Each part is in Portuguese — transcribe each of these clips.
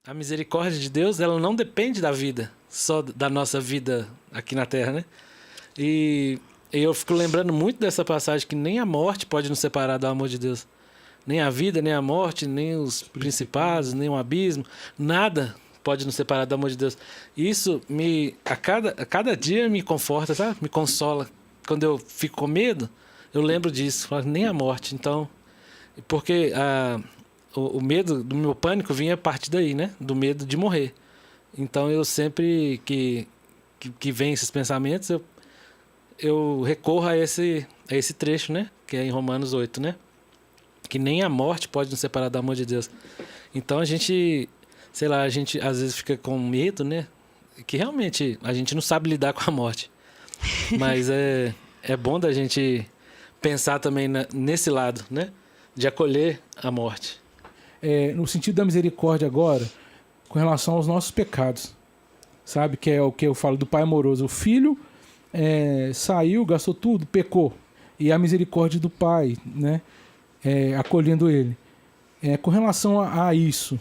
a misericórdia de Deus, ela não depende da vida, só da nossa vida aqui na Terra, né? E eu fico lembrando muito dessa passagem que nem a morte pode nos separar do amor de Deus. Nem a vida, nem a morte, nem os principados, nem o abismo, nada pode nos separar do amor de Deus. Isso a cada dia me conforta, sabe? Me consola. Quando eu fico com medo, eu lembro disso, falo, nem a morte. Então, porque o medo do meu pânico vinha a partir daí, né? Do medo de morrer. Então, eu sempre que vem esses pensamentos, eu recorro a esse trecho, né? Que é em Romanos 8, né? Que nem a morte pode nos separar do amor de Deus. Então, a gente às vezes fica com medo, né? Que realmente a gente não sabe lidar com a morte. Mas é bom da gente pensar também nesse lado, né? De acolher a morte. No sentido da misericórdia agora, com relação aos nossos pecados, sabe? Que é o que eu falo do pai amoroso. O filho saiu, gastou tudo, pecou. E a misericórdia do pai, né? Acolhendo ele. Com relação a isso,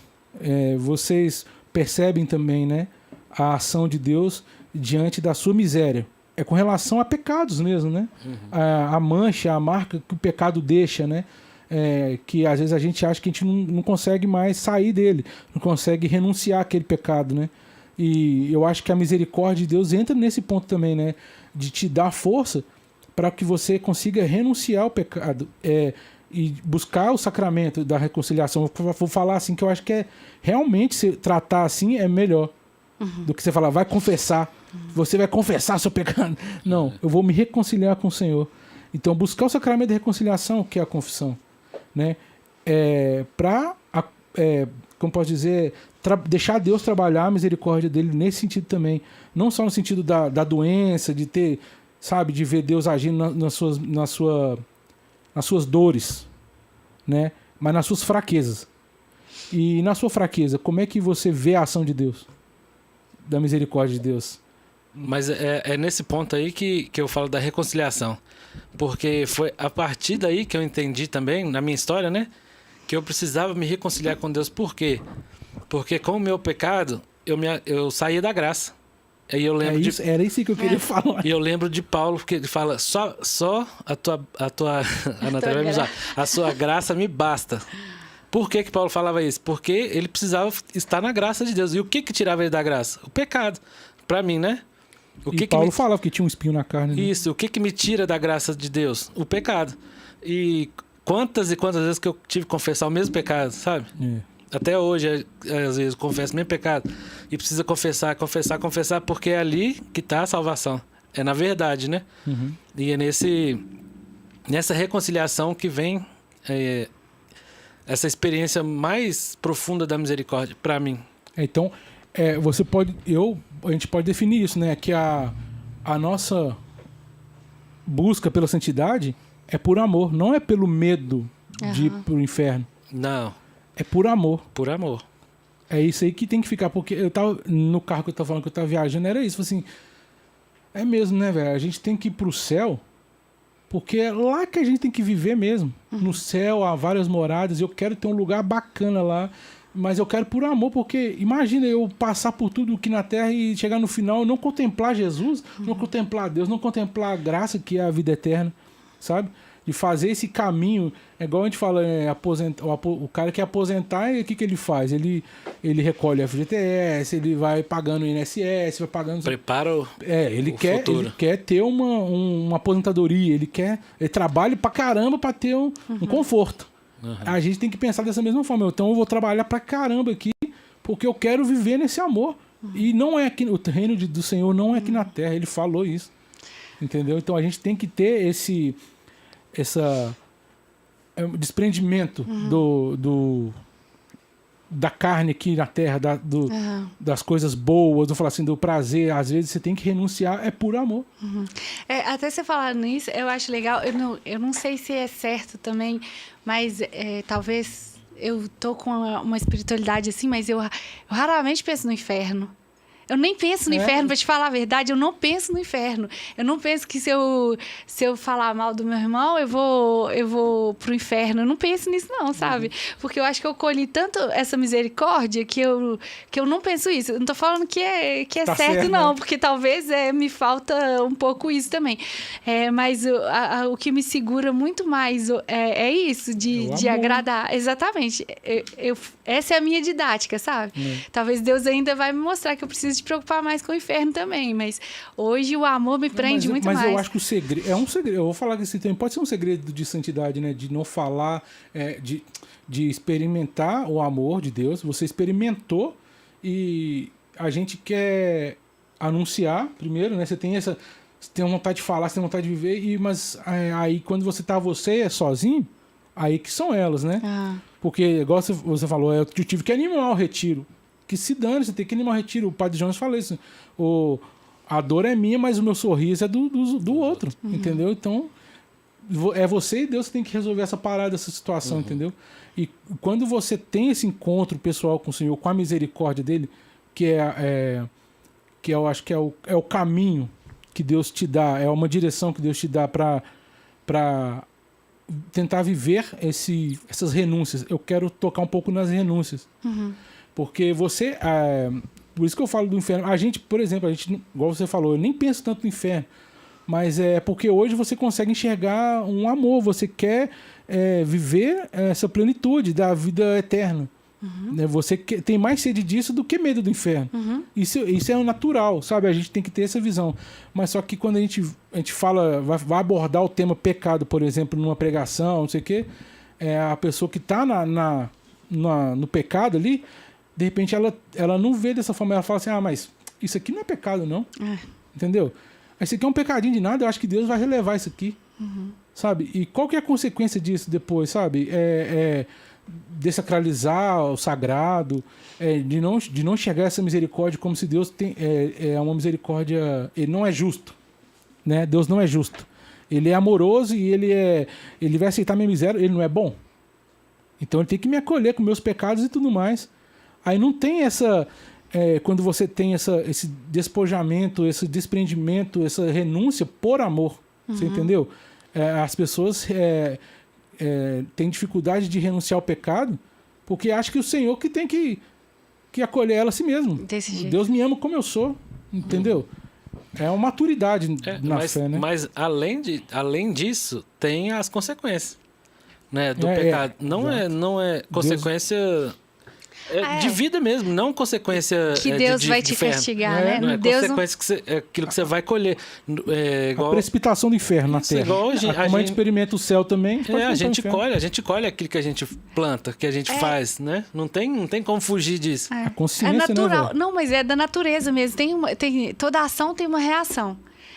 vocês percebem também, né? A ação de Deus diante da sua miséria. Com relação a pecados mesmo, né? Uhum. A mancha, a marca que o pecado deixa, né? Que às vezes a gente acha que a gente não consegue mais sair dele, não consegue renunciar àquele pecado, né? E eu acho que a misericórdia de Deus entra nesse ponto também, né? De te dar força para que você consiga renunciar ao pecado e buscar o sacramento da reconciliação. Vou falar assim, que eu acho que realmente se tratar assim é melhor do que você falar, vai confessar. Você vai confessar seu pecado. Não, eu vou me reconciliar com o Senhor. Então, buscar o sacramento de reconciliação, que é a confissão, né? Como posso dizer, deixar Deus trabalhar a misericórdia dele nesse sentido também. Não só no sentido da doença, de ter, sabe, de ver Deus agindo nas suas dores, né? Mas nas suas fraquezas. E na sua fraqueza, como é que você vê a ação de Deus? Da misericórdia de Deus? Mas é nesse ponto aí que eu falo da reconciliação. Porque foi a partir daí que eu entendi também, na minha história, né? Que eu precisava me reconciliar com Deus. Por quê? Porque com o meu pecado, eu saía da graça. Aí eu lembro era isso que eu queria falar. E eu lembro de Paulo, que ele fala, só a sua graça me basta. Por que Paulo falava isso? Porque ele precisava estar na graça de Deus. E o que tirava ele da graça? O pecado. Pra mim, né? Paulo falava que tinha um espinho na carne. Né? Isso. O que me tira da graça de Deus? O pecado. E quantas e quantas vezes que eu tive que confessar o mesmo pecado, sabe? Até hoje, às vezes, eu confesso o mesmo pecado. E precisa confessar, porque é ali que está a salvação. É na verdade, né? Uhum. E é nessa reconciliação que vem essa experiência mais profunda da misericórdia, para mim. Então, a gente pode definir isso, né? Que a nossa busca pela santidade é por amor, não é pelo medo de ir pro inferno. Não. É por amor. Por amor. É isso aí que tem que ficar, porque eu tava no carro que eu tava falando que eu tava viajando, era isso, assim, é mesmo, né, velho? A gente tem que ir pro céu, porque é lá que a gente tem que viver mesmo. No céu há várias moradas, eu quero ter um lugar bacana lá, mas eu quero por amor, porque imagina eu passar por tudo aqui na Terra e chegar no final, não contemplar Jesus, não contemplar Deus, não contemplar a graça que é a vida eterna, sabe? De fazer esse caminho, é igual a gente fala, o cara quer aposentar, e o que ele faz? Ele recolhe a FGTS, ele vai pagando o INSS, vai pagando... Prepara o futuro. Ele quer ter uma aposentadoria, ele trabalha pra caramba pra ter um conforto. Uhum. A gente tem que pensar dessa mesma forma. Então eu vou trabalhar pra caramba aqui, porque eu quero viver nesse amor. E não é aqui, o reino do Senhor não é aqui na Terra, ele falou isso. Entendeu? Então a gente tem que ter esse desprendimento da carne aqui na Terra, das coisas boas, vou falar assim, do prazer. Às vezes você tem que renunciar, é por amor. Até você falar nisso, eu acho legal, eu não sei se é certo também, mas talvez eu tô com uma espiritualidade assim, mas eu raramente penso no inferno. Eu nem penso no inferno, pra te falar a verdade, eu não penso no inferno. Eu não penso que se eu falar mal do meu irmão, eu vou pro inferno. Eu não penso nisso não, sabe? Porque eu acho que eu colhi tanto essa misericórdia que eu não penso isso. Eu não tô falando que é Tá certo, certo, não, né? porque talvez me falta um pouco isso também. Mas o que me segura muito mais é isso, de amor. agradar. Exatamente. Essa é a minha didática, sabe? Talvez Deus ainda vai me mostrar que eu preciso de preocupar mais com o inferno também, mas hoje o amor me prende muito mais. Mas eu acho que o segredo... É um segredo. Eu vou falar que esse também pode ser um segredo de santidade, né? De não falar, de experimentar o amor de Deus. Você experimentou e a gente quer anunciar primeiro, né? Você tem vontade de falar, você tem vontade de viver, mas aí quando você é sozinho, aí que são elas, né? Porque, igual você falou, eu tive que animar o retiro. Que se dane, você tem que animar o retiro. O Padre Jonas falou isso. A dor é minha, mas o meu sorriso é do outro, entendeu? Então, é você e Deus que tem que resolver essa parada, essa situação, entendeu? E quando você tem esse encontro pessoal com o Senhor, com a misericórdia dele, que eu acho que é o caminho que Deus te dá, é uma direção que Deus te dá para tentar viver essas renúncias. Eu quero tocar um pouco nas renúncias. Porque você... por isso que eu falo do inferno. A gente, por exemplo, igual você falou, eu nem penso tanto no inferno. Mas é porque hoje você consegue enxergar um amor. Você quer viver essa plenitude da vida eterna. Né? Você tem mais sede disso do que medo do inferno. Isso é natural, sabe? A gente tem que ter essa visão. Mas só que quando a gente fala, vai abordar o tema pecado, por exemplo, numa pregação, não sei o quê, a pessoa que está no pecado ali, de repente ela não vê dessa forma. Ela fala assim, mas isso aqui não é pecado, não. Entendeu? Isso aqui é um pecadinho de nada, eu acho que Deus vai relevar isso aqui. Sabe? E qual que é a consequência disso depois, sabe? Desacralizar o sagrado, de não enxergar essa misericórdia como se Deus é uma misericórdia... Ele não é justo, né? Deus não é justo. Ele é amoroso e ele vai aceitar minha miséria, ele não é bom. Então ele tem que me acolher com meus pecados e tudo mais. Aí não tem essa... quando você tem esse despojamento, esse desprendimento, essa renúncia por amor. Você entendeu? As pessoas têm dificuldade de renunciar ao pecado porque acham que o Senhor que tem que acolher ela a si mesmo. Desse jeito. Deus me ama como eu sou. Entendeu? É uma maturidade na fé, né? Mas além disso, tem as consequências, né, do pecado. Não é consequência... de vida mesmo, não consequência que Deus vai de te inferno. castigar, né? Não é Deus consequência aquilo que você vai colher. A precipitação do inferno na Terra. Igual como a gente experimenta o céu também, a gente colhe aquilo que a gente planta, que a gente faz, né? Não tem como fugir disso. A consciência, natural. Né, não, mas é da natureza mesmo. Toda ação tem uma reação.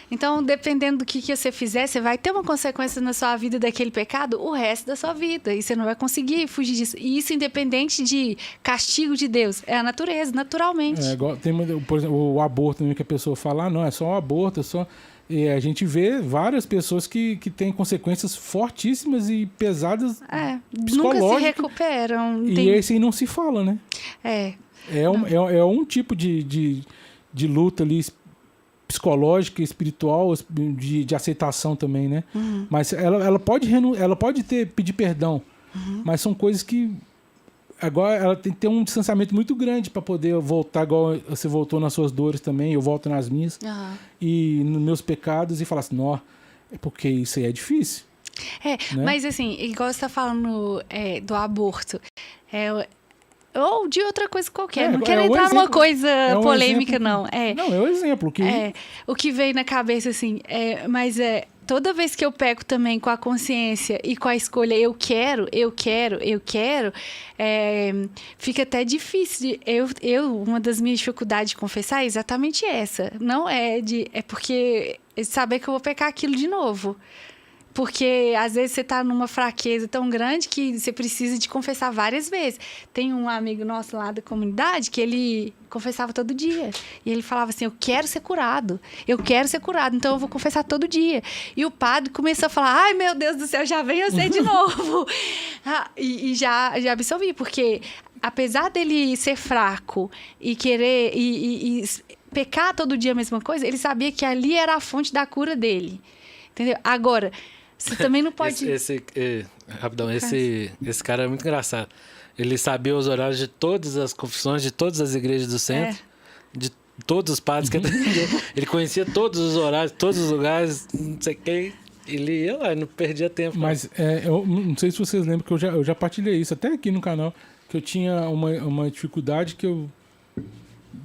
Então, dependendo do que você fizer, você vai ter uma consequência na sua vida daquele pecado o resto da sua vida. E você não vai conseguir fugir disso. E isso independente de castigo de Deus. É a natureza, naturalmente. Por exemplo, o aborto que a pessoa fala, não, é só um aborto, E a gente vê várias pessoas que têm consequências fortíssimas e pesadas psicológicas. Nunca se recuperam. E esse aí não se fala, né? É um tipo de luta ali psicológica, espiritual, de aceitação também, né? Mas ela pode pedir perdão, mas são coisas que agora ela tem que ter um distanciamento muito grande para poder voltar, igual você voltou nas suas dores também, eu volto nas minhas, e nos meus pecados, e falar assim, não, é porque isso aí é difícil. Né? Mas assim, igual você tá falando do aborto, ou de outra coisa qualquer. Não quero entrar numa coisa polêmica, não. Não, é o exemplo. O que veio na cabeça, assim. Mas toda vez que eu pego também com a consciência e com a escolha eu quero, fica até difícil. Uma das minhas dificuldades de confessar é exatamente essa. Não é porque saber que eu vou pecar aquilo de novo. Porque, às vezes, você está numa fraqueza tão grande que você precisa de confessar várias vezes. Tem um amigo nosso lá da comunidade que ele confessava todo dia. E ele falava assim, eu quero ser curado, então eu vou confessar todo dia. E o padre começou a falar, ai, meu Deus do céu, já vem você de novo. E já absolvi, porque apesar dele ser fraco e querer... pecar todo dia a mesma coisa, ele sabia que ali era a fonte da cura dele. Entendeu? Agora, você também não pode... Rapidão, esse cara é muito engraçado. Ele sabia os horários de todas as confissões, de todas as igrejas do centro, de todos os padres que ele conhecia todos os horários, todos os lugares, não sei quem. Ele ia lá, não perdia tempo. Mas eu não sei se vocês lembram que eu já partilhei isso, até aqui no canal, que eu tinha uma dificuldade que eu...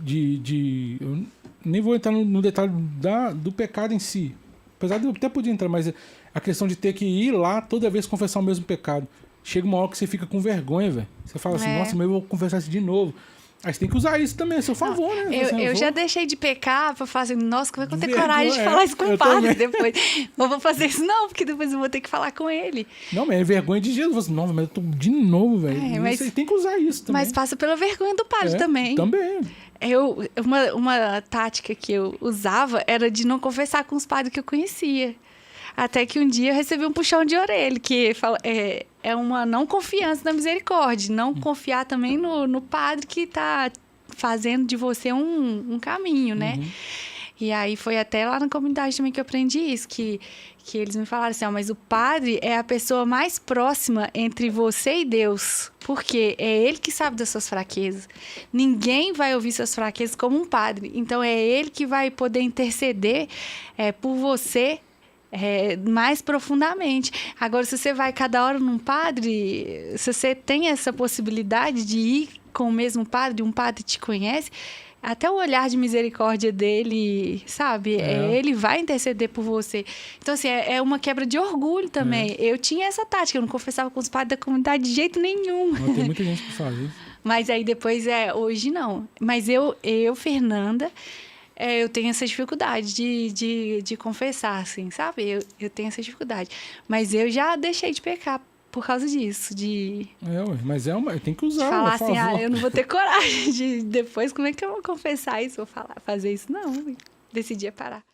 eu nem vou entrar no detalhe do pecado em si. Apesar de eu até poder entrar, mas a questão de ter que ir lá toda vez confessar o mesmo pecado. Chega uma hora que você fica com vergonha, velho. Você fala assim, nossa, mas eu vou confessar isso de novo. Aí você tem que usar isso também a seu favor, né? Eu já deixei de pecar pra falar assim, nossa, como é que eu vou ter coragem de falar isso com o padre depois? Não vou fazer isso não, porque depois eu vou ter que falar com ele. Não, mas é vergonha de Jesus. Você, não, mas eu tô de novo, velho. Você tem que usar isso também. Mas passa pela vergonha do padre também. Também. Uma tática que eu usava era de não conversar com os padres que eu conhecia. Até que um dia eu recebi um puxão de orelha, que é uma não confiança na misericórdia. Não confiar também no padre que está fazendo de você um caminho, né? E aí foi até lá na comunidade também que eu aprendi isso, que eles me falaram assim, mas o padre é a pessoa mais próxima entre você e Deus, porque é ele que sabe das suas fraquezas. Ninguém vai ouvir suas fraquezas como um padre. Então é ele que vai poder interceder por você mais profundamente. Agora, se você vai cada hora num padre, se você tem essa possibilidade de ir com o mesmo padre, um padre te conhece, até o olhar de misericórdia dele, sabe? Ele vai interceder por você. Então, assim, é uma quebra de orgulho também. Eu tinha essa tática, eu não confessava com os padres da comunidade de jeito nenhum. Não, tem muita gente que faz isso. Mas aí depois, hoje não. Mas eu Fernanda, eu tenho essa dificuldade de confessar, assim, sabe? Eu tenho essa dificuldade. Mas eu já deixei de pecar por causa disso, mas tem que usar. Falar assim, eu não vou ter coragem de depois, como é que eu vou confessar isso? Vou fazer isso? Não, decidi parar.